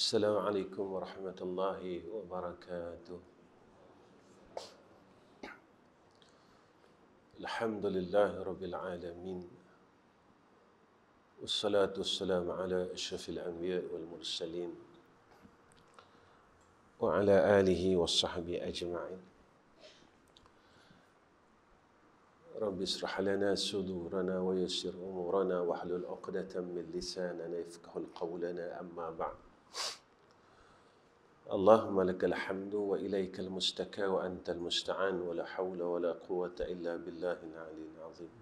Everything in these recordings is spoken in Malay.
السلام عليكم ورحمة الله وبركاته. الحمد لله رب العالمين، والصلاة والسلام على أشرف الأنبياء والمرسلين وعلى آله وصحبه أجمعين. رب اشرح لنا صدورنا ويسر أمورنا واحلل عقدة من لساننا يفقهوا قولنا، أما بعد. اللهم لك الحمد وإليك المستكى وأنت المستعان ولا حول ولا قوة إلا بالله العلي العظيم.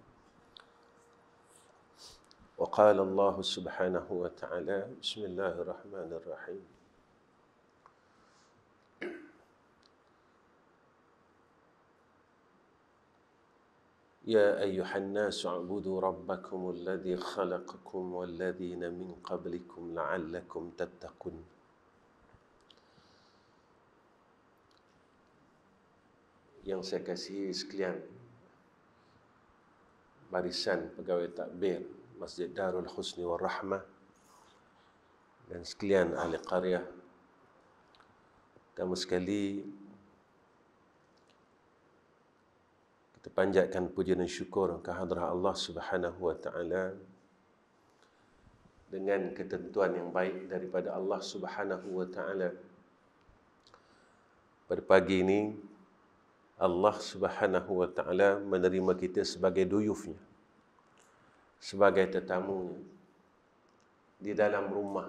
وقال الله سبحانه وتعالى: بسم الله الرحمن الرحيم. يا أيها الناس اعبدوا ربكم الذي خلقكم والذين من قبلكم لعلكم تتقون. Yang saya kasihi sekalian, barisan pegawai takbir Masjid Darul Husni wal Rahmah dan sekalian ahli qaryah, pertama sekali kita panjatkan puja dan syukur ke hadrah Allah Subhanahu wa taala dengan ketentuan yang baik daripada Allah Subhanahu wa taala. Pada pagi ini Allah Subhanahu wa taala menerima kita sebagai duyufnya, sebagai tetamunya di dalam rumah.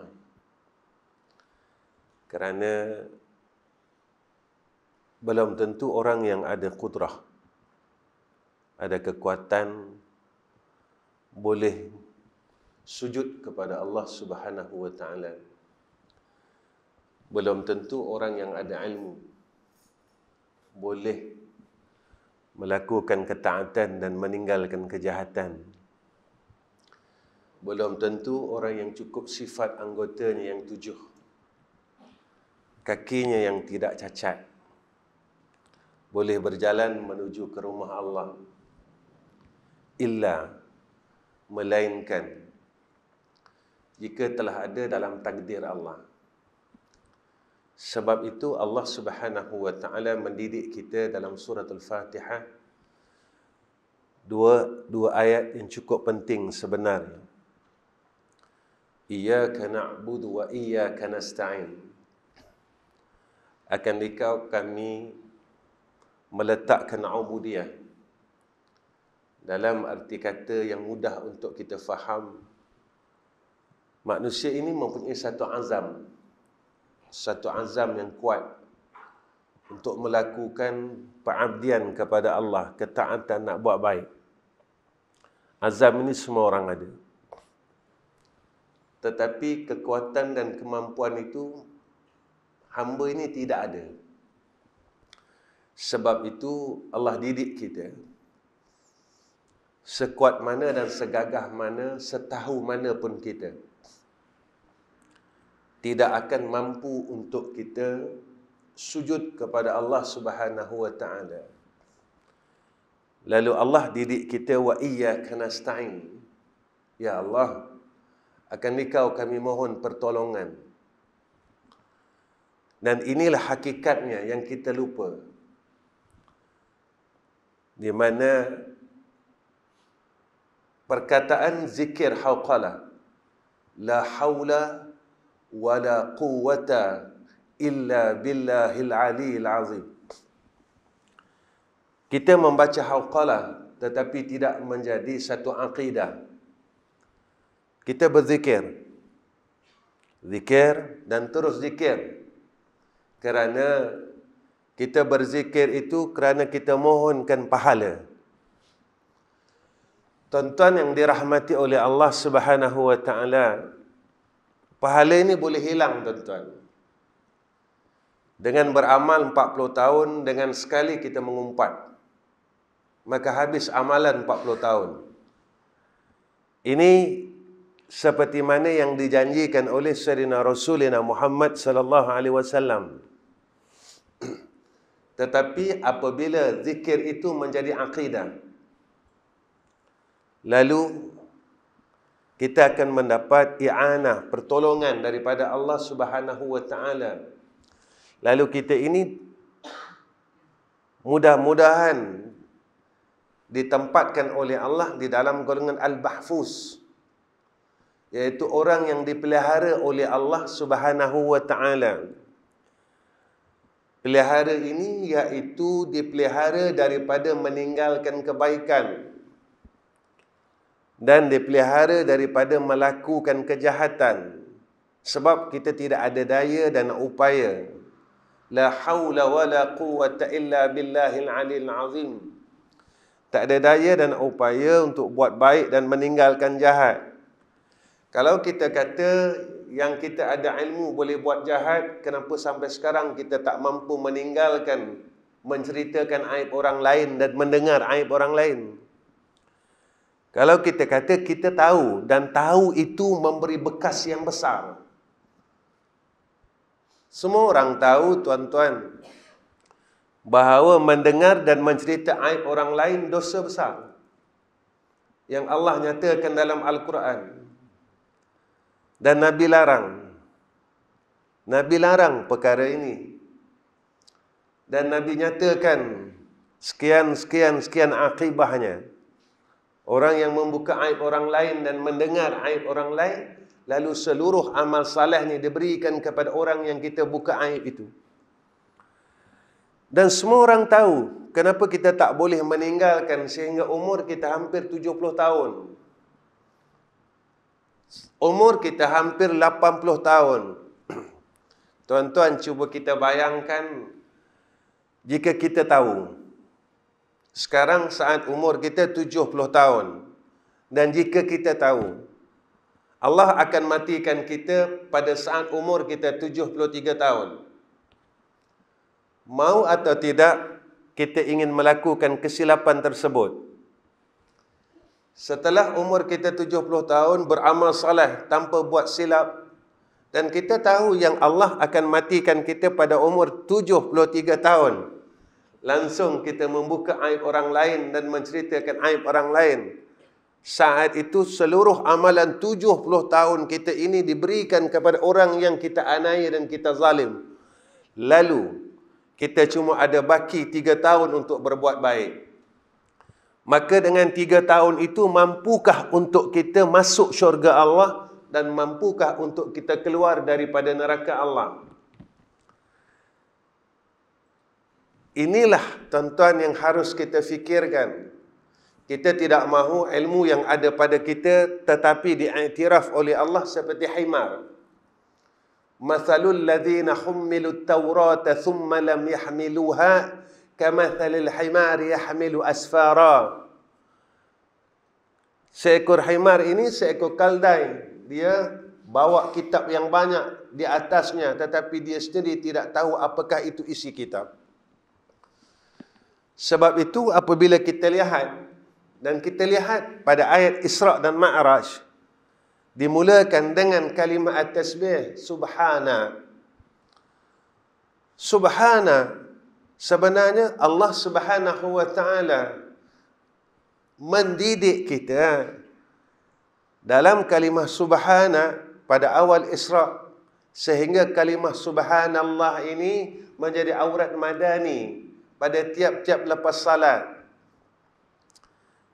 Kerana belum tentu orang yang ada qudrah, ada kekuatan, boleh sujud kepada Allah Subhanahu wa taala. Belum tentu orang yang ada ilmu boleh melakukan ketaatan dan meninggalkan kejahatan. Belum tentu orang yang cukup sifat anggotanya yang 7, kakinya yang tidak cacat, boleh berjalan menuju ke rumah Allah, melainkan jika telah ada dalam takdir Allah. Sebab itu Allah Subhanahu wa taala mendidik kita dalam surah Al-Fatihah, dua ayat yang cukup penting sebenarnya. Iyyaka na'budu wa iyyaka nasta'in. Akan dikau kami meletakkan ubudiyah dalam arti kata yang mudah untuk kita faham. Manusia ini mempunyai satu azam yang kuat untuk melakukan pengabdian kepada Allah, ketaatan, nak buat baik. Azam ini semua orang ada. Tetapi kekuatan dan kemampuan itu hamba ini tidak ada. Sebab itu Allah didik kita, sekuat mana dan segagah mana, setahu mana pun kita, tidak akan mampu untuk kita sujud kepada Allah Subhanahu wa taala. Lalu Allah didik kita, wa iyyaka nasta'in. Ya Allah, akan Engkau kami mohon pertolongan. Dan inilah hakikatnya yang kita lupa, di mana perkataan zikir hauqalah, la haula wala quwwata illa billahil aliyil azim. Kita membaca hauqalah tetapi tidak menjadi satu aqidah. Kita berzikir, zikir dan terus zikir, kerana kita berzikir itu kerana kita mohonkan pahala. Tuan-tuan yang dirahmati oleh Allah Subhanahu wa taala, pahala ini boleh hilang, tuan-tuan. Dengan beramal 40 tahun, dengan sekali kita mengumpat, maka habis amalan 40 tahun. Ini seperti mana yang dijanjikan oleh Sayyidina Rasulina Muhammad sallallahu alaihi wasallam. Tetapi apabila zikir itu menjadi akidah, lalu kita akan mendapat i'anah, pertolongan daripada Allah Subhanahu wa taala. Lalu kita ini mudah-mudahan ditempatkan oleh Allah di dalam golongan al-mahfuz, iaitu orang yang dipelihara oleh Allah Subhanahu wa taala. Pelihara ini iaitu dipelihara daripada meninggalkan kebaikan dan dipelihara daripada melakukan kejahatan, sebab kita tidak ada daya dan upaya. La haula wala quwwata illa billahil aliyil azim. Tak ada daya dan upaya untuk buat baik dan meninggalkan jahat. Kalau kita kata yang kita ada ilmu boleh buat jahat, kenapa sampai sekarang kita tak mampu meninggalkan, menceritakan aib orang lain dan mendengar aib orang lain? Kalau kita kata kita tahu, dan tahu itu memberi bekas yang besar. Semua orang tahu, tuan-tuan, bahawa mendengar dan mencerita aib orang lain dosa besar yang Allah nyatakan dalam Al-Quran. Dan Nabi larang. Nabi larang perkara ini. Dan Nabi nyatakan sekian akibahnya. Orang yang membuka aib orang lain dan mendengar aib orang lain, lalu seluruh amal salehnya diberikan kepada orang yang kita buka aib itu. Dan semua orang tahu kenapa kita tak boleh meninggalkan sehingga umur kita hampir 70 tahun. Umur kita hampir 80 tahun. Tuan-tuan, cuba kita bayangkan jika kita tahu sekarang saat umur kita 70 tahun, dan jika kita tahu Allah akan matikan kita pada saat umur kita 73 tahun, mau atau tidak kita ingin melakukan kesilapan tersebut? Setelah umur kita 70 tahun beramal soleh tanpa buat silap, dan kita tahu yang Allah akan matikan kita pada umur 73 tahun, langsung kita membuka aib orang lain dan menceritakan aib orang lain. Saat itu seluruh amalan 70 tahun kita ini diberikan kepada orang yang kita aniaya dan kita zalim. Lalu kita cuma ada baki 3 tahun untuk berbuat baik. Maka dengan 3 tahun itu, mampukah untuk kita masuk syurga Allah dan mampukah untuk kita keluar daripada neraka Allah? Inilah, tuan-tuan, yang harus kita fikirkan. Kita tidak mahu ilmu yang ada pada kita tetapi diiktiraf oleh Allah seperti himar. Mathalul ladzina hummilut tawrata thumma lam yahmiluha kamathalil himari yahmilu asfara. Seekor himar ini seekor kaldai. Dia bawa kitab yang banyak di atasnya, tetapi dia sendiri tidak tahu apakah itu isi kitab. Sebab itu apabila kita lihat, dan kita lihat pada ayat Isra' dan Ma'raj, dimulakan dengan kalimat at-tasbih, subhana. Subhana, sebenarnya Allah Subhanahu wa ta'ala mendidik kita dalam kalimah subhana pada awal Isra', sehingga kalimah subhanallah ini menjadi aurat madani pada tiap-tiap lepas salat.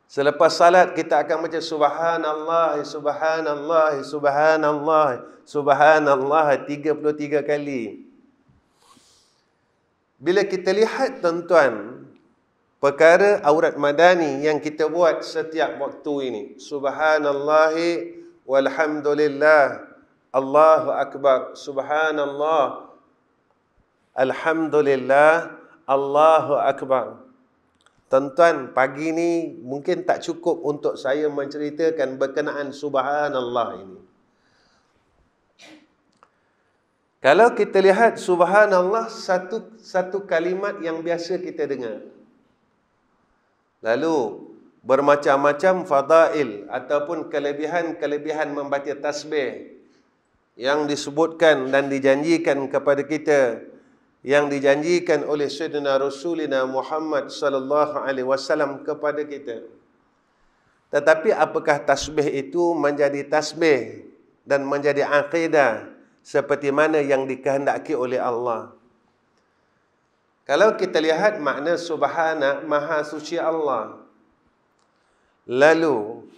Selepas salat kita akan baca subhanallah, subhanallah, subhanallah, subhanallah 33 kali. Bila kita lihat, tuan-tuan, perkara aurat madani yang kita buat setiap waktu ini, subhanallahi walhamdulillah, Allahu akbar, subhanallah, alhamdulillah, Allahu akbar. Tuan-tuan, pagi ni mungkin tak cukup untuk saya menceritakan berkenaan subhanallah ini. Kalau kita lihat subhanallah, satu kalimat yang biasa kita dengar. Lalu bermacam-macam fadail ataupun kelebihan-kelebihan membaca tasbih yang disebutkan dan dijanjikan kepada kita, yang dijanjikan oleh Sayyidina Rasulina Muhammad sallallahu alaihi wasallam kepada kita. Tetapi apakah tasbih itu menjadi tasbih dan menjadi akidah seperti mana yang dikehendaki oleh Allah? Kalau kita lihat makna subhana, maha suci Allah. Lalu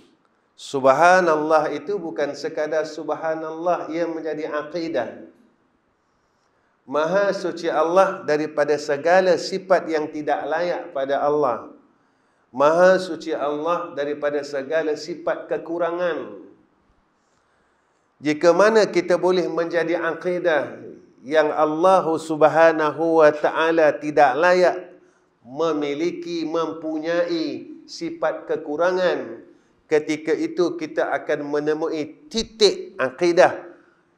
subhanallah itu bukan sekadar subhanallah, ia menjadi akidah. Maha suci Allah daripada segala sifat yang tidak layak pada Allah. Maha suci Allah daripada segala sifat kekurangan. Jika mana kita boleh menjadi akidah yang Allah Subhanahu wa ta'ala tidak layak memiliki, mempunyai sifat kekurangan, ketika itu kita akan menemui titik akidah,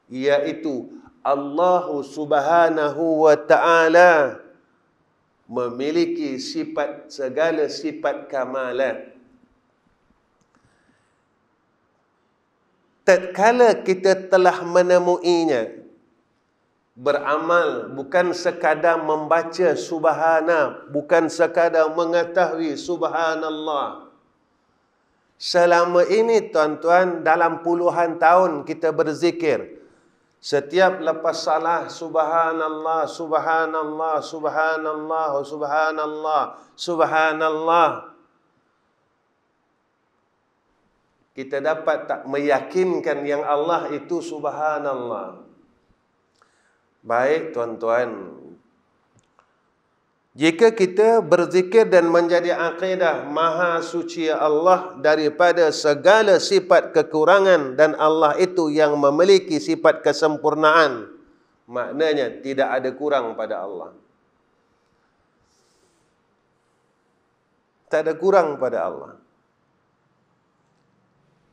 iaitu Allah Subhanahu wa ta'ala memiliki sifat, segala sifat kamalat. Tatkala kita telah menemuinya, beramal bukan sekadar membaca subhana, bukan sekadar mengetahui subhanallah. Selama ini tuan-tuan, dalam puluhan tahun kita berzikir, setiap lepas salah subhanallah, subhanallah, subhanallah, subhanallah, subhanallah. Kita dapat tak meyakinkan yang Allah itu subhanallah. Baik tuan-tuan, jika kita berzikir dan menjadi akidah maha suci Allah daripada segala sifat kekurangan, dan Allah itu yang memiliki sifat kesempurnaan, maknanya tidak ada kurang pada Allah. Tak ada kurang pada Allah.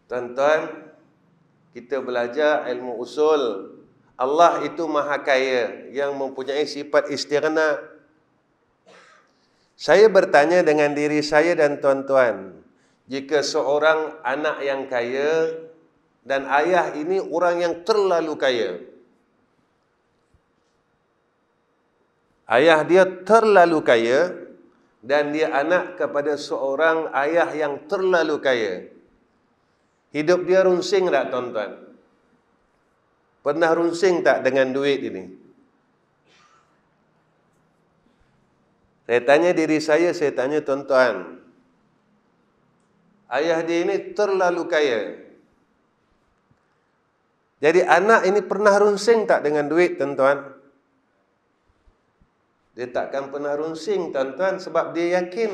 Tuan-tuan, kita belajar ilmu usul. Allah itu maha kaya yang mempunyai sifat istighna. Saya bertanya dengan diri saya dan tuan-tuan, jika seorang anak yang kaya dan ayah ini orang yang terlalu kaya, ayah dia terlalu kaya dan dia anak kepada seorang ayah yang terlalu kaya, hidup dia runsing tak tuan-tuan? Pernah runsing tak dengan duit ini? Saya tanya diri saya tanya tuan-tuan. Ayah dia ini terlalu kaya. Jadi anak ini pernah runsing tak dengan duit tuan-tuan? Dia takkan pernah runsing tuan-tuan, sebab dia yakin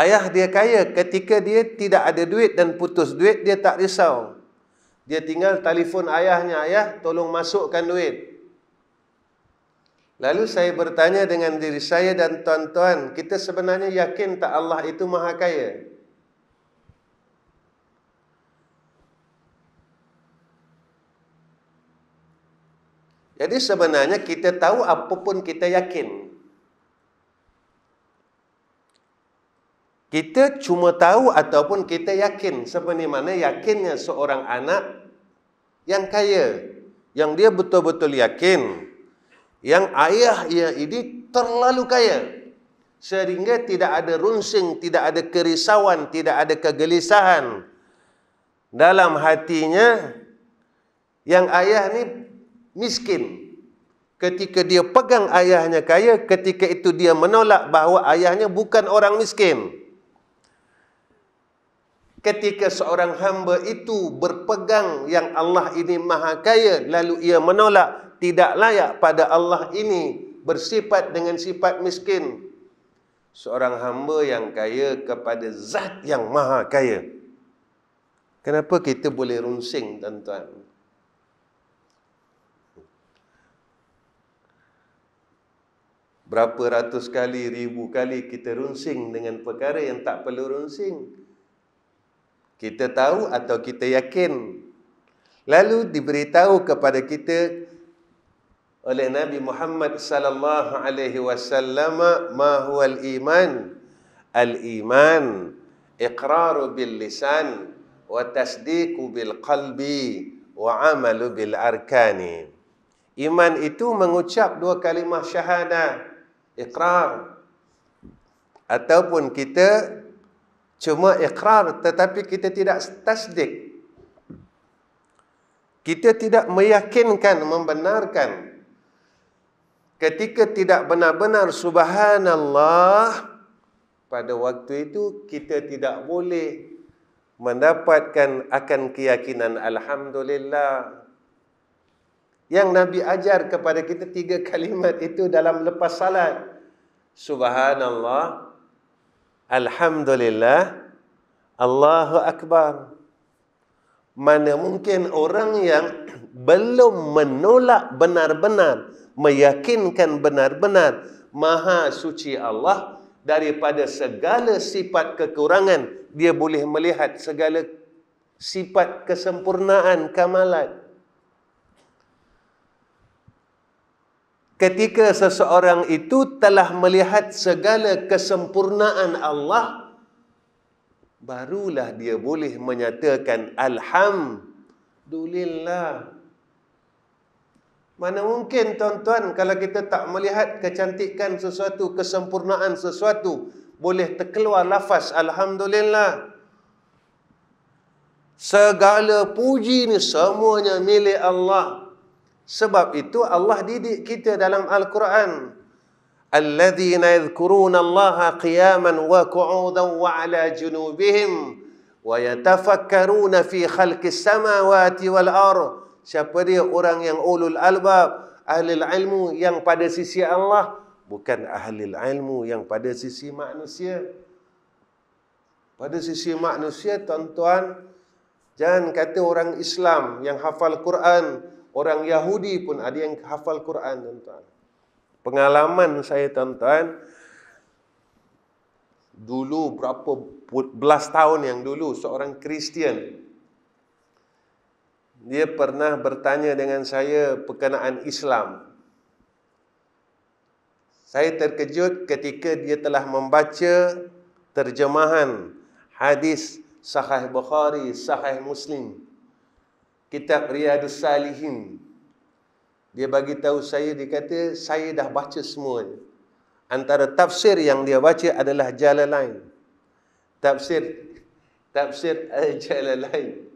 ayah dia kaya. Ketika dia tidak ada duit dan putus duit, dia tak risau. Dia tinggal telefon ayahnya, ayah tolong masukkan duit. Lalu saya bertanya dengan diri saya dan tuan-tuan, kita sebenarnya yakin tak Allah itu maha kaya? Jadi sebenarnya kita tahu apapun kita yakin. Kita cuma tahu ataupun kita yakin, seperti mana yakinnya seorang anak yang kaya, yang dia betul-betul yakin yang ayah ia ini terlalu kaya, sehingga tidak ada runsing, tidak ada kerisauan, tidak ada kegelisahan dalam hatinya yang ayah ni miskin. Ketika dia pegang ayahnya kaya, ketika itu dia menolak bahawa ayahnya bukan orang miskin. Ketika seorang hamba itu berpegang yang Allah ini maha kaya, lalu ia menolak, tidak layak pada Allah ini bersifat dengan sifat miskin. Seorang hamba yang kaya kepada zat yang maha kaya. Kenapa kita boleh runsing tuan-tuan? Berapa ratus kali, ribu kali kita runsing dengan perkara yang tak perlu runsing. Kita tahu atau kita yakin. Lalu diberitahu kepada kita oleh Nabi Muhammad sallallahu alaihi wasallam, ma huwal iman? Al-iman iqraru bil lisan wa tasdiqu bil qalbi wa amalu bil arkani. Iman itu mengucap dua kalimah syahadah, iqrar, ataupun kita Cuma ikrar, tetapi kita tidak tasdik. Kita tidak meyakinkan, membenarkan. Ketika tidak benar-benar subhanallah, pada waktu itu kita tidak boleh mendapatkan akan keyakinan alhamdulillah. Yang Nabi ajar kepada kita 3 kalimat itu dalam lepas salat. Subhanallah, alhamdulillah, Allahu Akbar. Mana mungkin orang yang belum menolak benar-benar, meyakinkan benar-benar Maha Suci Allah daripada segala sifat kekurangan, dia boleh melihat segala sifat kesempurnaan, kamalat. Ketika seseorang itu telah melihat segala kesempurnaan Allah, barulah dia boleh menyatakan alhamdulillah. Mana mungkin tuan-tuan kalau kita tak melihat kecantikan sesuatu, kesempurnaan sesuatu, boleh terkeluar lafaz alhamdulillah. Segala puji ni semuanya milik Allah. Sebab itu Allah didik kita dalam Al-Quran. Alladzina yadhkuruna Allaha qiyaman wa qu'udan wa 'ala junubihim wa yatafakkaruna fi khalqis samawati wal ardh. Siapa dia? Orang yang ulul albab, ahli ilmu yang pada sisi Allah, bukan ahli ilmu yang pada sisi manusia. Pada sisi manusia, tuan-tuan, jangan kata orang Islam yang hafal Quran, orang Yahudi pun ada yang hafal Quran, tuan-tuan. Pengalaman saya, tuan-tuan, dulu berapa belas tahun yang dulu, seorang Kristian, dia pernah bertanya dengan saya berkenaan Islam. Saya terkejut ketika dia telah membaca terjemahan hadis Sahih Bukhari, Sahih Muslim, kitab Riyadhus Salihin. Dia bagi tahu saya, dia kata, saya dah baca semuanya. Antara tafsir yang dia baca adalah Jalalain. Tafsir Al-Jalalain.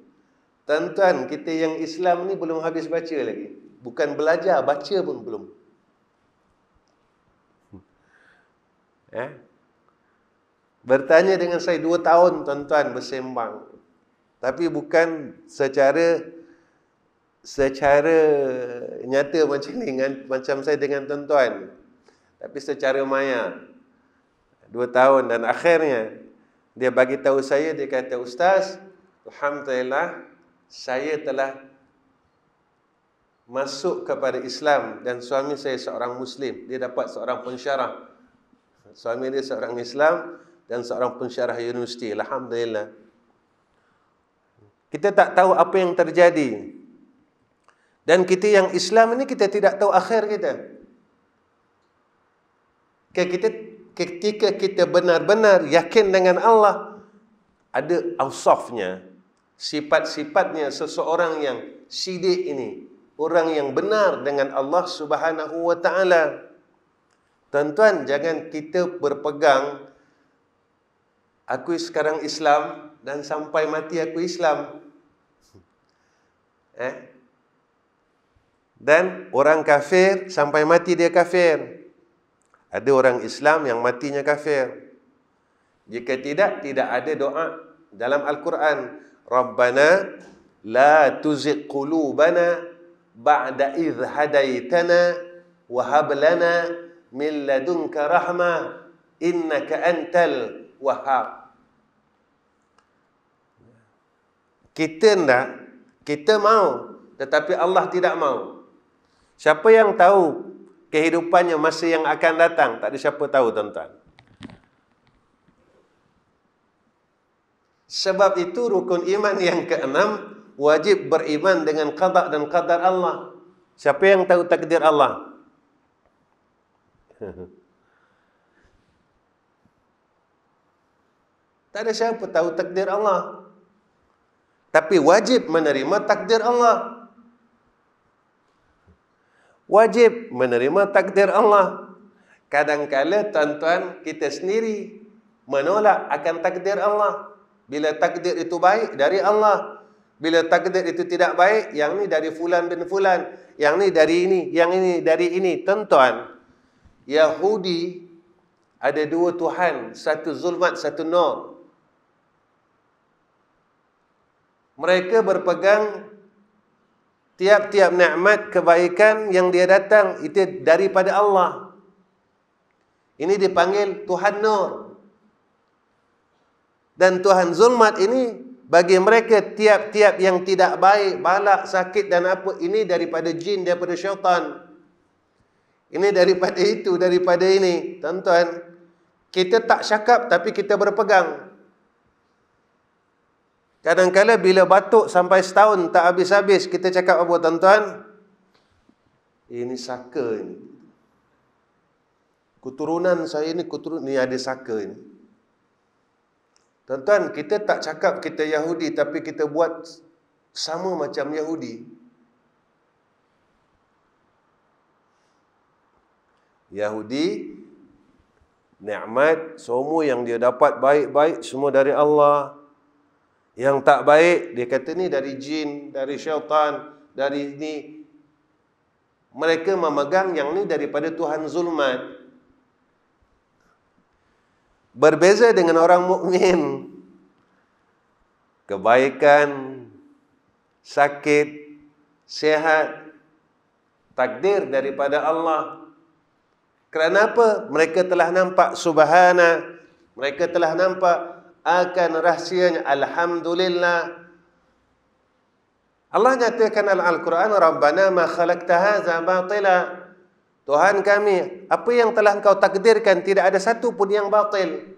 Tuan-tuan, kita yang Islam ni belum habis baca lagi. Bukan belajar, baca pun belum. Bertanya dengan saya 2 tahun, tuan-tuan, bersembang. Tapi bukan secara nyata macam ni, macam saya dengan tuan-tuan, tapi secara maya. 2 tahun, dan akhirnya dia bagi tahu saya, dia kata, Ustaz, alhamdulillah, saya telah masuk kepada Islam dan suami saya seorang Muslim. Dia dapat seorang pensyarah. Suami dia seorang Islam dan seorang pensyarah universiti. Alhamdulillah. Kita tak tahu apa yang terjadi. Dan kita yang Islam ini, kita tidak tahu akhir kita. Ketika kita benar-benar yakin dengan Allah, ada ausafnya, sifat-sifatnya seseorang yang sidik ini, orang yang benar dengan Allah Subhanahu wa ta'ala. Tuan-tuan, jangan kita berpegang, aku sekarang Islam dan sampai mati aku Islam. Dan orang kafir sampai mati dia kafir. Ada orang Islam yang matinya kafir. Jika tidak ada doa dalam Al-Quran. Rabbana la tuzigh qulubana ba'da idh hadaitana wa hab lana min ladunka rahmah innaka antal wahhab. Kita mau, tetapi Allah tidak mau. Siapa yang tahu kehidupannya masa yang akan datang? Tak ada siapa tahu, tuan-tuan. Sebab itu rukun iman yang ke-6, wajib beriman dengan qada dan qadar Allah. Siapa yang tahu takdir Allah? Tak ada siapa tahu takdir Allah. Tapi wajib menerima takdir Allah. Wajib menerima takdir Allah. Kadang-kala, tuan-tuan, kita sendiri menolak akan takdir Allah. Bila takdir itu baik, dari Allah. Bila takdir itu tidak baik, yang ni dari fulan bin fulan, yang ni dari ini, yang ini dari ini. Tuan-tuan, Yahudi ada dua Tuhan, satu zulmat, satu nur. Mereka berpegang tiap-tiap nikmat kebaikan yang dia datang itu daripada Allah. Ini dipanggil Tuhan Nur. Dan Tuhan Zulmat ini bagi mereka tiap-tiap yang tidak baik, balak, sakit dan apa, ini daripada jin, daripada syaitan. Ini daripada itu, daripada ini. Tuan-tuan, kita tak cakap tapi kita berpegang. Kadang-kadang bila batuk sampai setahun tak habis-habis, kita cakap apa tuan-tuan? Ini saka ini. Keturunan saya ni, ni ada saka ini. Tuan-tuan, kita tak cakap kita Yahudi, tapi kita buat sama macam Yahudi. Yahudi, nikmat, semua yang dia dapat baik-baik, semua dari Allah. Yang tak baik, dia kata ni dari jin, dari syaitan, dari ni. Mereka memegang yang ni daripada Tuhan Zulmat. Berbeza dengan orang mukmin. Kebaikan, sakit, sehat, takdir daripada Allah. Kerana apa? Mereka telah nampak subhana. Mereka telah nampak akan rahsianya. Alhamdulillah. Allah nyatakan dalam Al-Quran, Rabbana ma khalaqta hadza batila. Tuhan kami, apa yang telah engkau takdirkan tidak ada satu pun yang batil.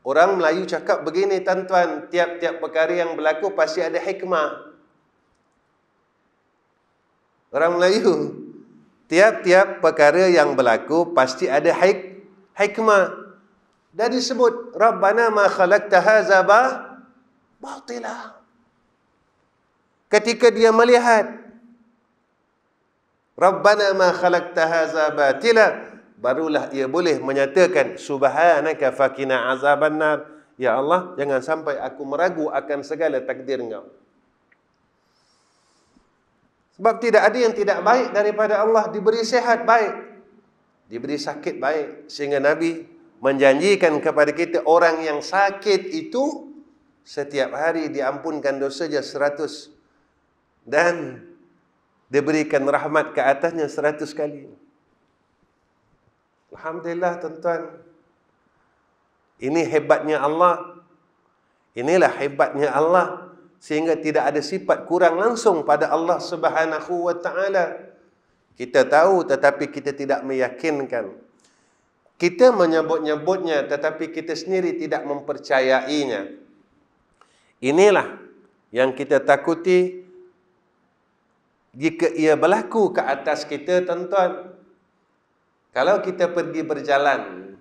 Orang Melayu cakap begini tuan-tuan, tiap-tiap perkara yang berlaku pasti ada hikmah. Orang Melayu, tiap-tiap perkara yang berlaku pasti ada hikmah. Dan disebut Rabbana ma khalaqta hadza batila. Ketika dia melihat Rabbana ma khalaqta hadza batila, barulah ia boleh menyatakan subhanaka faqina azabannar. Ya Allah, jangan sampai aku meragu akan segala takdir Engkau. Sebab tidak ada yang tidak baik daripada Allah. Diberi sehat baik, diberi sakit baik, sehingga Nabi menjanjikan kepada kita orang yang sakit itu setiap hari diampunkan dosanya 100 dan diberikan rahmat ke atasnya 100 kali. Alhamdulillah tuan-tuan. Ini hebatnya Allah. Inilah hebatnya Allah, sehingga tidak ada sifat kurang langsung pada Allah Subhanahu wa taala. Kita tahu tetapi kita tidak meyakinkan. Kita menyebut-nyebutnya tetapi kita sendiri tidak mempercayainya. Inilah yang kita takuti jika ia berlaku ke atas kita tuan-tuan. Kalau kita pergi berjalan,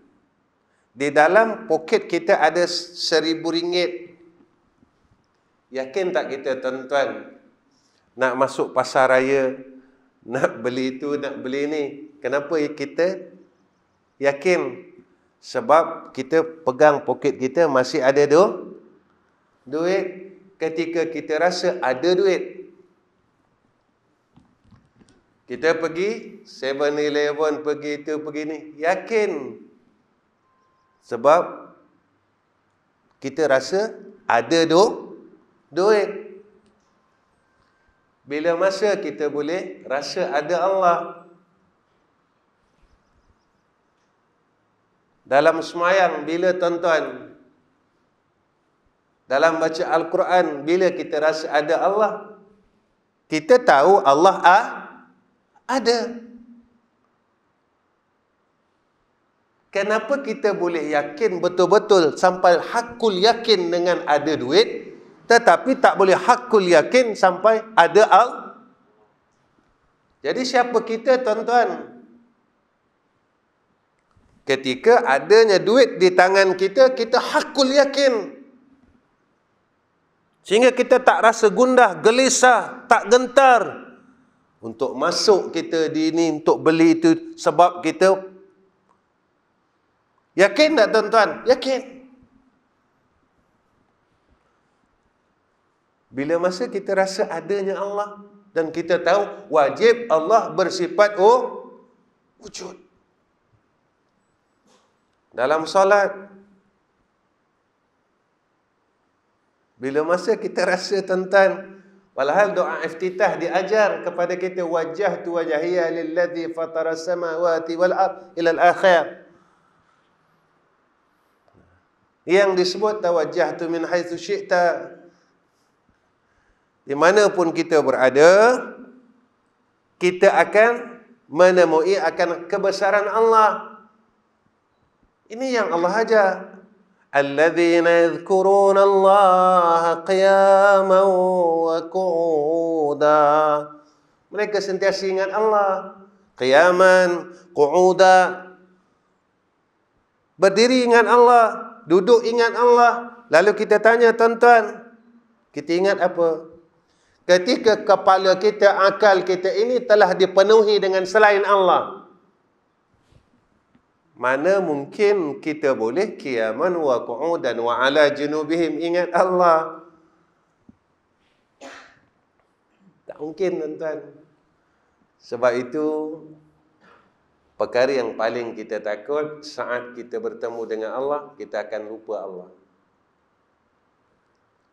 di dalam poket kita ada RM1,000. Yakin tak kita tuan-tuan nak masuk pasar raya, nak beli itu, nak beli ini? Kenapa kita yakin? Sebab kita pegang poket kita masih ada duit. Ketika kita rasa ada duit, kita pergi 7-Eleven, pergi itu, pergi ni, yakin. Sebab kita rasa ada duit. Bila masa kita boleh rasa ada Allah? Dalam semayang, bila tuan-tuan? Dalam baca Al-Quran, bila kita rasa ada Allah? Kita tahu Allah ada. Kenapa kita boleh yakin betul-betul sampai hakul yakin dengan ada duit, tetapi tak boleh hakul yakin sampai ada Jadi siapa kita tuan-tuan? Ketika adanya duit di tangan kita, kita hakul yakin. Sehingga kita tak rasa gundah, gelisah, tak gentar untuk masuk kita di ini, untuk beli itu. Sebab kita Yakin tak tuan-tuan? Yakin. Bila masa kita rasa adanya Allah dan kita tahu wajib Allah bersifat wujud. Dalam solat, bila masa kita rasa tuan-tuan, walhal doa iftitah diajar kepada kita, wajjahtu wajhiya lilladzi fatara samawati wal ard ila al-akhir. Yang disebut tawajjahtu min haitsu syi'ta. Di mana pun kita berada, kita akan menemui akan kebesaran Allah. Ini yang Allah ajar. Alladzina yadhkuruna Allah qiyaman wa qu'uda. Mereka sentiasa ingat Allah. Qiyaman, qu'uda. Berdiri ingat Allah, duduk ingat Allah. Lalu kita tanya tuan-tuan, kita ingat apa? Ketika kepala kita, akal kita ini telah dipenuhi dengan selain Allah, mana mungkin kita boleh qiyaman wa qu'udan wa ala junubihim ingat Allah? Tak mungkin tuan-tuan. Sebab itu perkara yang paling kita takut saat kita bertemu dengan Allah, kita akan lupa Allah.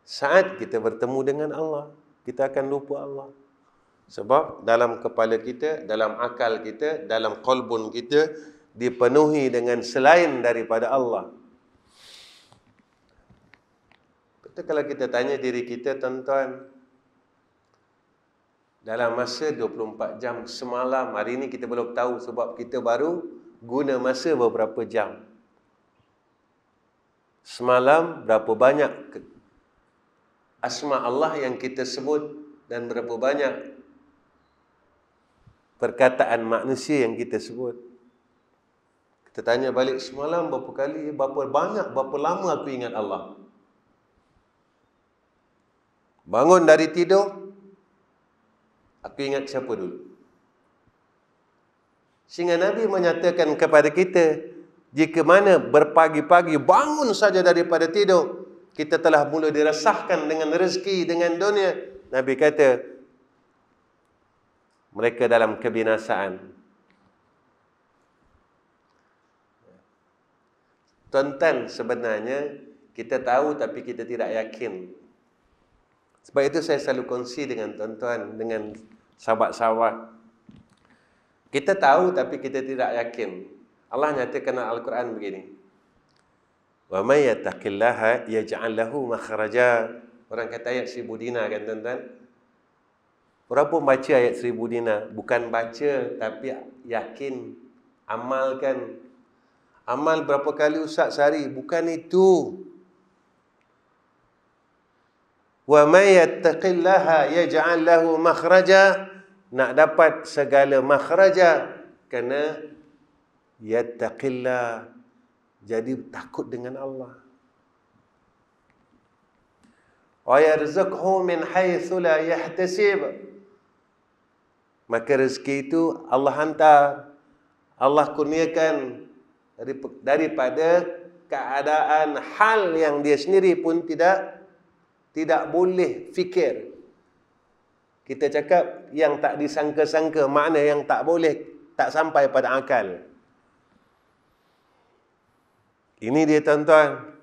Saat kita bertemu dengan Allah, kita akan lupa Allah. Sebab dalam kepala kita, dalam akal kita, dalam qalbun kita dipenuhi dengan selain daripada Allah. Betul kalau kita tanya diri kita tuan-tuan, dalam masa 24 jam semalam, hari ini kita belum tahu sebab kita baru guna masa beberapa jam. Semalam berapa banyak asma Allah yang kita sebut dan berapa banyak perkataan manusia yang kita sebut. Kita tanya balik, semalam berapa kali, berapa banyak, berapa lama aku ingat Allah. Bangun dari tidur, aku ingat siapa dulu. Sehingga Nabi menyatakan kepada kita, jika mana berpagi-pagi bangun saja daripada tidur, kita telah mula diresahkan dengan rezeki, dengan dunia. Nabi kata, mereka dalam kebinasaan. Tuan-tuan, sebenarnya kita tahu tapi kita tidak yakin. Sebab itu saya selalu kongsi dengan tuan-tuan, dengan sahabat-sahabat. Kita tahu tapi kita tidak yakin. Allah nyatakan dalam Al-Quran begini, wa may yattaqillaha yaj'al lahu makhraja. Orang kata ayat 1000 dinar kan tuan-tuan? Orang pun baca ayat 1000 dinar, bukan baca tapi yakin, amalkan. Amal berapa kali Ustaz sehari? Bukan itu. Wa may yattaqillaha yaj'al lahu makhraja. Nak dapat segala makhraja, kena yattaqillah, jadi takut dengan Allah. Wa yarzuqhu min haitsu la yahtasib. Maka rezeki itu Allah hantar, Allah kurniakan daripada keadaan hal yang dia sendiri pun tidak boleh fikir. Kita cakap yang tak disangka-sangka, makna yang tak boleh, tak sampai pada akal. Ini dia tuan-tuan.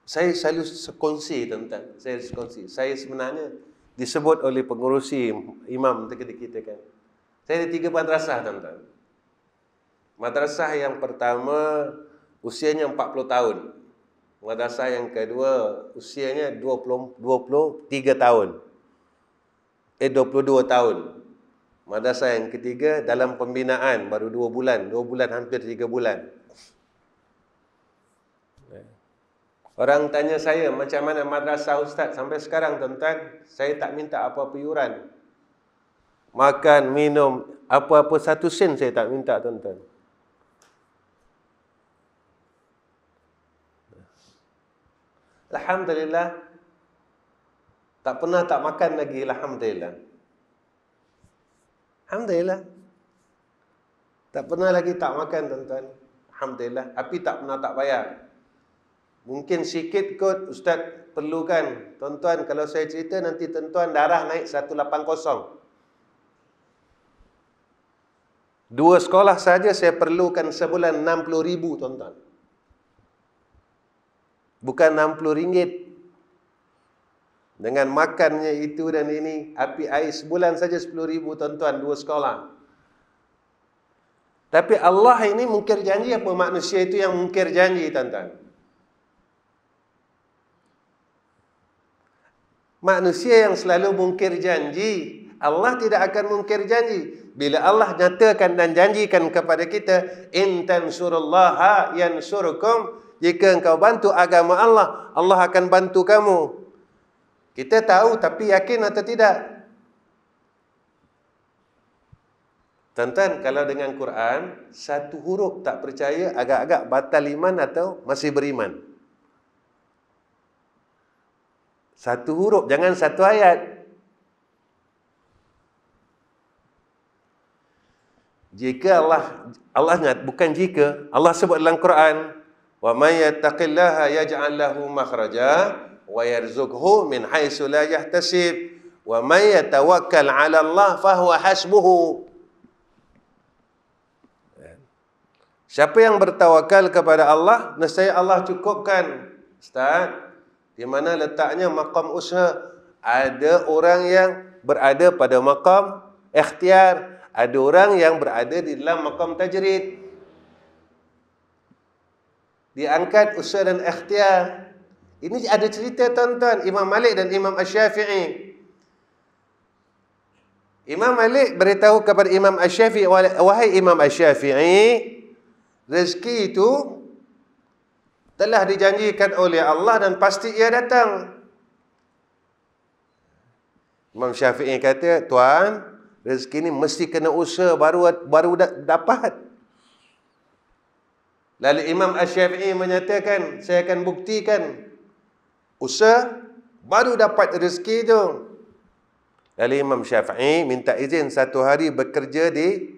Saya selalu sekongsi tuan-tuan. Saya sebenarnya disebut oleh pengurusi imam ketika kita kan. Saya ada 3 madrasah tuan-tuan. Madrasah yang pertama usianya 40 tahun. Madrasah yang kedua usianya 23 tahun. 22 tahun. Madrasah yang ketiga dalam pembinaan baru 2 bulan. 2 bulan hampir 3 bulan. Orang tanya saya, macam mana madrasah Ustaz? Sampai sekarang tuan-tuan, saya tak minta apa-apa iuran. Makan, minum, apa-apa 1 sen saya tak minta tuan-tuan. Alhamdulillah. Tak pernah tak makan lagi, alhamdulillah. Alhamdulillah. Tak pernah lagi tak makan, tuan-tuan. Alhamdulillah. Tapi tak pernah tak bayar. Mungkin sikit kot Ustaz perlukan. Tuan-tuan, kalau saya cerita nanti tuan-tuan darah naik 180. 2 sekolah saja saya perlukan sebulan 60,000, tuan-tuan. Bukan 60 ringgit. Dengan makannya itu dan ini, api air sebulan saja 10,000, tuan-tuan, 2 sekolah. Tapi Allah ini mungkir janji apa manusia itu yang mungkir janji, tuan-tuan? Manusia yang selalu mungkir janji, Allah tidak akan mungkir janji. Bila Allah nyatakan dan janjikan kepada kita, in tansurullaha yansurkum, jika engkau bantu agama Allah, Allah akan bantu kamu. Kita tahu tapi yakin atau tidak? Tuan-tuan, kalau dengan Quran, satu huruf tak percaya, agak-agak batal iman atau masih beriman? Satu huruf, jangan satu ayat. Jika Allah bukan jika, Allah sebut dalam Quran, wa may yattaqillaha yaj'al lahu makhraja wa yarzuqhu min haitsu la yahtasib wa may yatawakkal 'ala Allah fa huwa hasbuhu. Siapa yang bertawakal kepada Allah, nescaya Allah cukupkan. Ustaz, di mana letaknya maqam usaha? Ada orang yang berada pada maqam ikhtiar, ada orang yang berada di dalam maqam tajrid. Diangkat usaha dan ikhtiar. Ini ada cerita, tuan-tuan, Imam Malik dan Imam Asy-Syafi'i. Imam Malik beritahu kepada Imam Asy-Syafi'i, wahai Imam Asy-Syafi'i, rezeki itu telah dijanjikan oleh Allah dan pasti ia datang. Imam Syafi'i kata, tuan, rezeki ini mesti kena usaha baru dapat. Lalu Imam Asy-Syafi'i menyatakan, saya akan buktikan usaha baru dapat rezeki itu. Lalu Imam Syafi'i minta izin satu hari bekerja di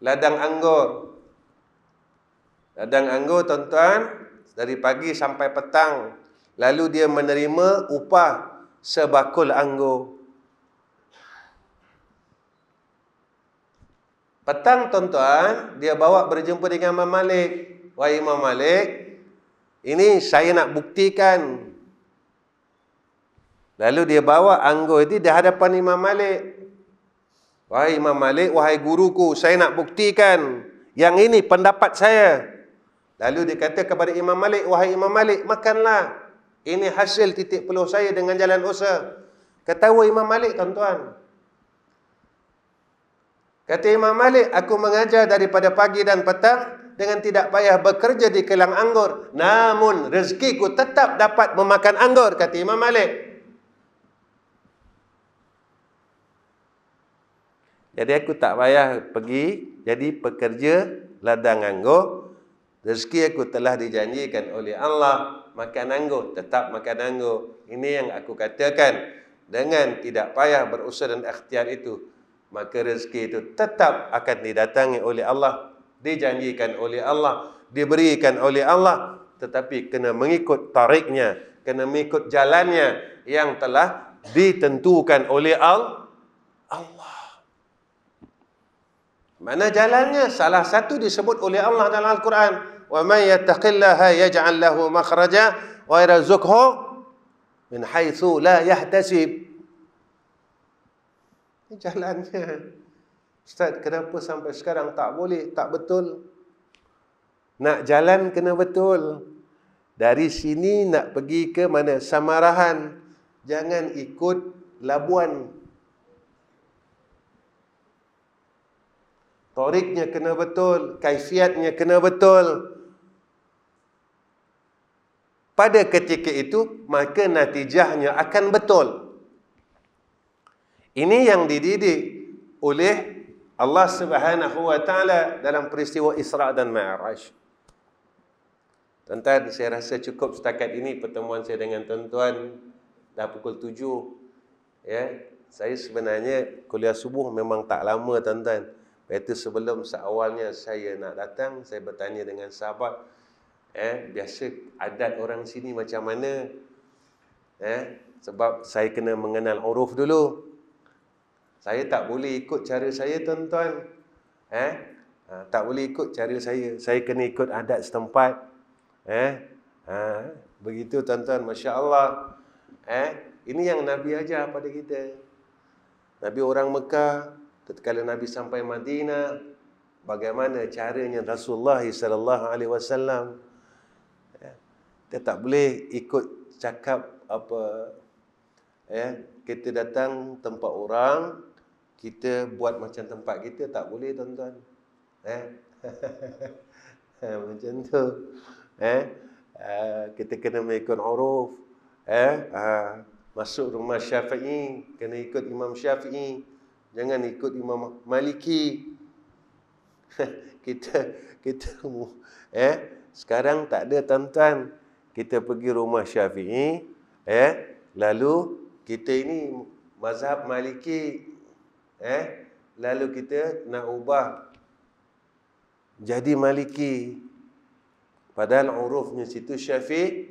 ladang anggur. Ladang anggur, tuan-tuan, dari pagi sampai petang. Lalu dia menerima upah sebakul anggur. Petang, tuan-tuan, dia bawa berjumpa dengan Imam Malik. Wahai Imam Malik, ini saya nak buktikan. Lalu dia bawa anggur itu di hadapan Imam Malik. Wahai Imam Malik, wahai guruku, saya nak buktikan. Yang ini pendapat saya. Lalu dia kata kepada Imam Malik, wahai Imam Malik, makanlah. Ini hasil titik peluh saya dengan jalan usaha. Ketawa Imam Malik, tuan-tuan. Kata Imam Malik, aku mengajar daripada pagi dan petang dengan tidak payah bekerja di kilang anggur. Namun rezekiku tetap dapat memakan anggur, kata Imam Malik. Jadi aku tak payah pergi jadi pekerja ladang anggur. Rezeki aku telah dijanjikan oleh Allah. Makan anggur, tetap makan anggur. Ini yang aku katakan. Dengan tidak payah berusaha dan ikhtiar itu, maka rezeki itu tetap akan didatangi oleh Allah. Dijanjikan oleh Allah. Diberikan oleh Allah. Tetapi kena mengikut tariknya. Kena mengikut jalannya yang telah ditentukan oleh Allah. Mana jalannya? Salah satu disebut oleh Allah dalam Al-Quran. Wa may yattaqillaha yaj'al lahu makhraja wa yarzuqhu min haitsu la yahtasib. Ini jalannya. Ustaz, kenapa sampai sekarang tak boleh? Tak betul. Nak jalan kena betul. Dari sini nak pergi ke mana? Samarahan. Jangan ikut Labuan. Toriknya kena betul, kaifiatnya kena betul. Pada ketika itu, maka natijahnya akan betul. Ini yang dididik oleh Allah Subhanahu wa taala dalam peristiwa Isra dan Mi'raj. Tuan-tuan, saya rasa cukup setakat ini pertemuan saya dengan tuan-tuan. Dah pukul 7. Ya. saya sebenarnya kuliah subuh memang tak lama tuan-tuan. Itu sebelum seawalnya saya nak datang, saya bertanya dengan sahabat, biasa adat orang sini macam mana? Sebab saya kena mengenal uruf dulu. Saya tak boleh ikut cara saya tuan-tuan. Tak boleh ikut cara saya. Saya kena ikut adat setempat. Begitu tuan-tuan, Masya Allah. Ini yang Nabi ajar pada kita. Nabi orang Mekah, tatkala Nabi sampai Madinah, bagaimana caranya Rasulullah SAW. Kita tak boleh ikut cakap apa. Kita datang tempat orang, kita buat macam tempat kita, tak boleh tuan-tuan. Macam tu. Kita kena mengikut uruf. Masuk rumah Syafi'i, kena ikut Imam Syafi'i. Jangan ikut Imam Maliki. kita sekarang tak ada tuan-tuan. Kita pergi rumah Syafi'i, lalu kita ini mazhab Maliki, lalu kita nak ubah jadi Maliki, padahal urufnya situ Syafi'i.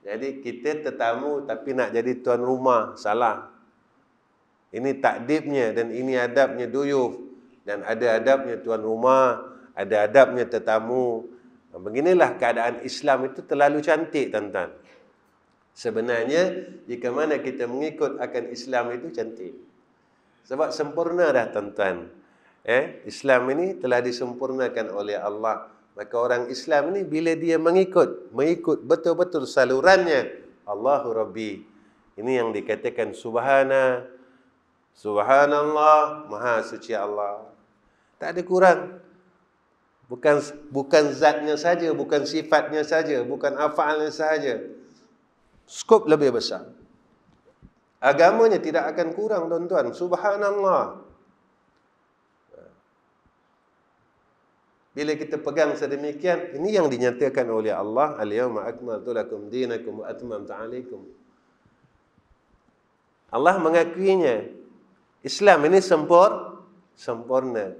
Jadi kita tetamu tapi nak jadi tuan rumah, salah. Ini takdibnya dan ini adabnya duyuf. Dan ada adabnya tuan rumah, ada adabnya tetamu. Beginilah keadaan Islam itu terlalu cantik tuan-tuan. Sebenarnya jika mana kita mengikut akan Islam itu cantik. Sebab sempurna dah tuan-tuan. Islam ini telah disempurnakan oleh Allah. Maka orang Islam ini bila dia mengikut betul-betul salurannya, Allahu Rabbi. Ini yang dikatakan Subhanallah, Maha Suci Allah. Tak ada kurang. Bukan zatnya saja, bukan sifatnya saja, bukan afalnya saja. Skop lebih besar. Agamanya tidak akan kurang tuan-tuan. Subhanallah. Bila kita pegang sedemikian, ini yang dinyatakan oleh Allah, al-yawma akmaltu lakum dinakum wa atmamtu alaikum. Allah mengakuinya. Islam ini sempurna.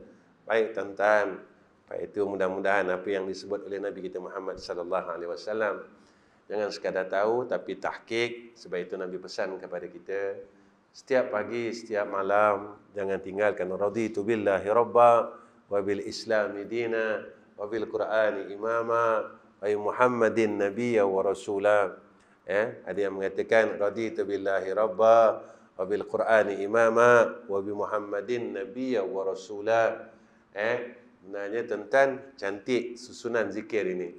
Baik tuan-tuan. Baik itu mudah-mudahan apa yang disebut oleh Nabi kita Muhammad sallallahu alaihi wasallam jangan sekadar tahu tapi tahqiq. Sebab itu Nabi pesan kepada kita setiap pagi, setiap malam jangan tinggalkan raditu billahi rabba wa bil islami dina wa bil qur'ani imama wa Muhammadin nabiyya wa rasula. Ada yang mengatakan raditu billahi rabba wa bil qur'ani imama wa bi Muhammadin nabiyya wa rasula. Sebenarnya tuan-tuan, cantik susunan zikir ini.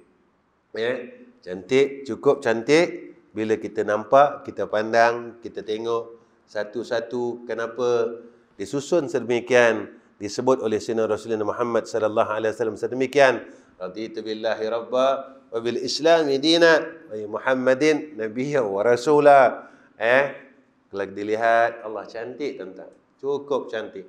Cantik, cukup cantik. Bila kita nampak, kita pandang, kita tengok satu-satu. Kenapa disusun sedemikian? Disebut oleh Sayyidina Rasulullah Muhammad sallallahu alaihi wasallam sedemikian. Raditu billahi rabba wa bil islami dina wa Muhammadin nabiyya wa rasula. Kalau dilihat Allah cantik tuan-tuan. Cukup cantik.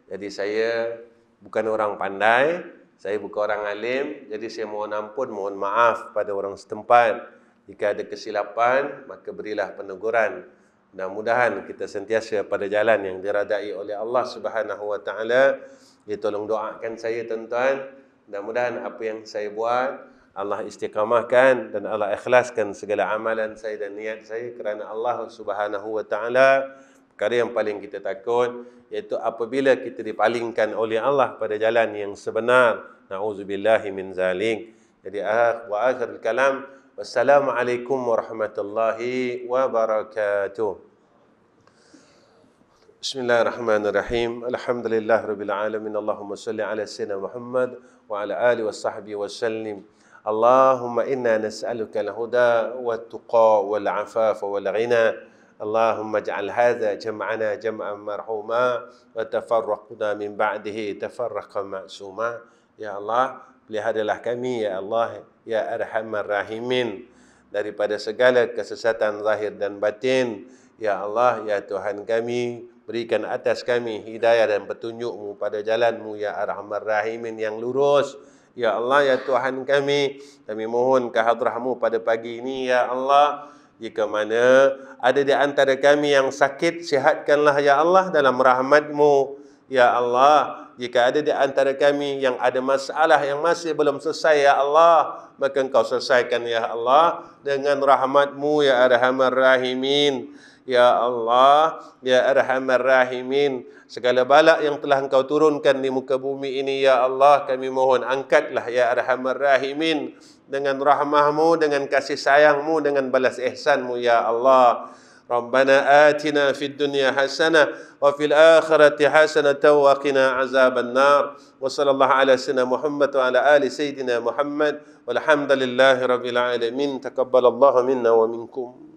Jadi saya bukan orang pandai, saya bukan orang alim, jadi saya mohon ampun, mohon maaf pada orang setempat. Jika ada kesilapan, maka berilah peneguran. Mudah-mudahan kita sentiasa pada jalan yang diradai oleh Allah Subhanahu wa taala. Ya, tolong doakan saya tuan-tuan. Mudah-mudahan apa yang saya buat Allah istiqamahkan dan Allah ikhlaskan segala amalan saya dan niat saya kerana Allah Subhanahu wa taala. Perkara yang paling kita takut iaitu apabila kita dipalingkan oleh Allah pada jalan yang sebenar. Na'udzubillahi min zalik. Jadi wa akhirul kalam. Wassalamualaikum warahmatullahi wabarakatuh. Bismillahirrahmanirrahim. Alhamdulillahirabbil alamin. Allahumma salli ala sayyidina Muhammad wa ala alihi washabbihi wasallim. Allahumma inna nas'aluka al-huda wat-tuqa wal-'afafa wal-ghina. اللهم اجعل هذا جمعنا جمعا مرحوما وتفرقنا من بعده تفرقا معصوما. Ya Allah, peliharalah kami ya Allah ya Arhamar Rahimin daripada segala kesesatan zahir dan batin. Ya Allah ya Tuhan kami, berikan atas kami hidayah dan petunjuk-Mu pada jalan-Mu ya Arhamar Rahimin yang lurus. Ya Allah ya Tuhan kami mohon ke hadrah-Mu pada pagi ini ya Allah. Jika mana ada di antara kami yang sakit, sihatkanlah ya Allah dalam rahmat-Mu. Ya Allah, jika ada di antara kami yang ada masalah yang masih belum selesai ya Allah, maka Engkau selesaikan ya Allah dengan rahmat-Mu ya Arhamar Rahimin. Ya Allah, ya Arhamar Rahimin, segala bala yang telah Engkau turunkan di muka bumi ini ya Allah, kami mohon angkatlah ya Arhamar Rahimin dengan rahmah-Mu, dengan kasih sayang-Mu, dengan balas ihsan-Mu ya Allah. Rabbana atina fid dunya hasanah wa fil akhirati hasanah wa qina azaban nar. Wa sallallahu ala sayyidina Muhammad wa ala ali sayyidina Muhammad walhamdulillahi rabbil alamin. Taqabbalallahu minna wa minkum.